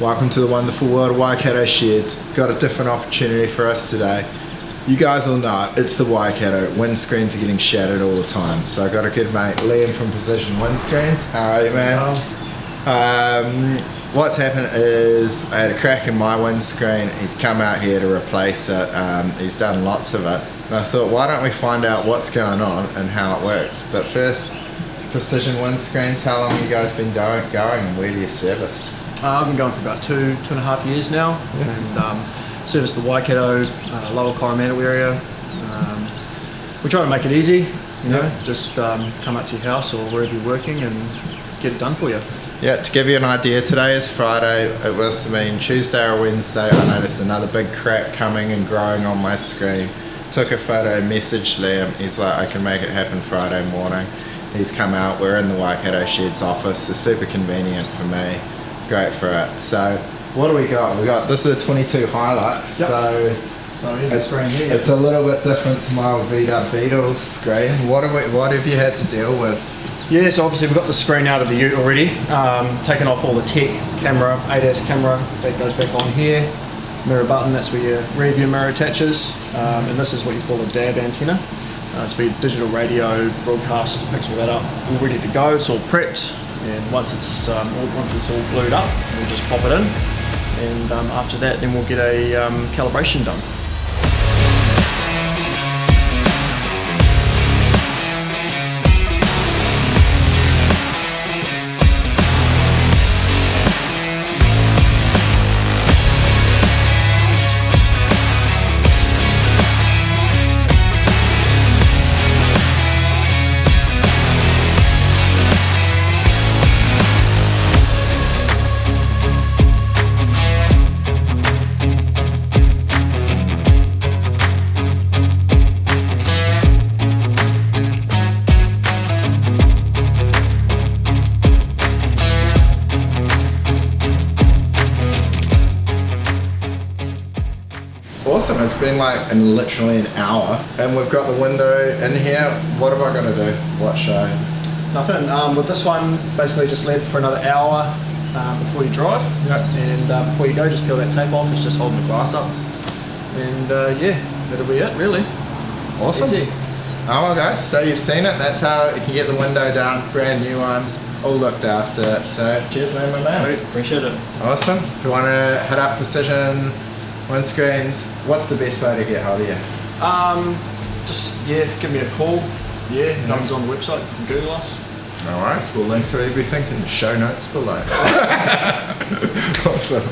Welcome to the wonderful world of Waikato Sheds. Got a different opportunity for us today. You guys all know it's the Waikato. Windscreens are getting shattered all the time. So I got a good mate, Liam from Precision Windscreens. How are you, man? What's happened is I had a crack in my windscreen. He's come out here to replace it. He's done lots of it. And I thought, why don't we find out what's going on and how it works? But first, Precision Windscreens, how long have you guys been going and where do you service? I've been going for about two and a half years now, and service the Waikato, Lower Coromandel area. We try to make it easy, you know, just come up to your house or wherever you're working and get it done for you. Yeah, to give you an idea, today is Friday. It was to mean Tuesday or Wednesday. I noticed another big crack coming and growing on my screen. Took a photo, messaged Liam. He's like, I can make it happen Friday morning. He's come out. We're in the Waikato Shed's office. It's super convenient for me. Great for it. So, what do we got? We got, this is a 22 Hilux. Yep. So here's the screen here. It's a little bit different to my V-Dub Beetle screen. What have you had to deal with? Yeah, so obviously we've got the screen out of the ute already, taken off all the tech, camera, 8S camera, that goes back on here, mirror button, that's where your rear view mirror attaches, and this is what you call a DAB antenna. It's for your digital radio broadcast, picks all that up, all ready to go, it's all prepped, and once it's all glued up, we'll just pop it in, and after that then we'll get a calibration done. Awesome, it's been like literally an hour and we've got the window in here. What am I going to do? What show? Nothing. With this one, basically just leave for another hour before you drive. Yep. And before you go, just peel that tape off. It's just holding the glass up. And yeah, that'll be it really. Awesome. Easy. Oh well guys, so you've seen it. That's how you can get the window done. Brand new ones, all looked after. So cheers man, my man. Appreciate it. Awesome. If you want to hit up Precision Windscreens, what's the best way to get hold of you? Just give me a call. Numbers on the website. You can Google us. No worries. We'll link to everything in the show notes below. Awesome.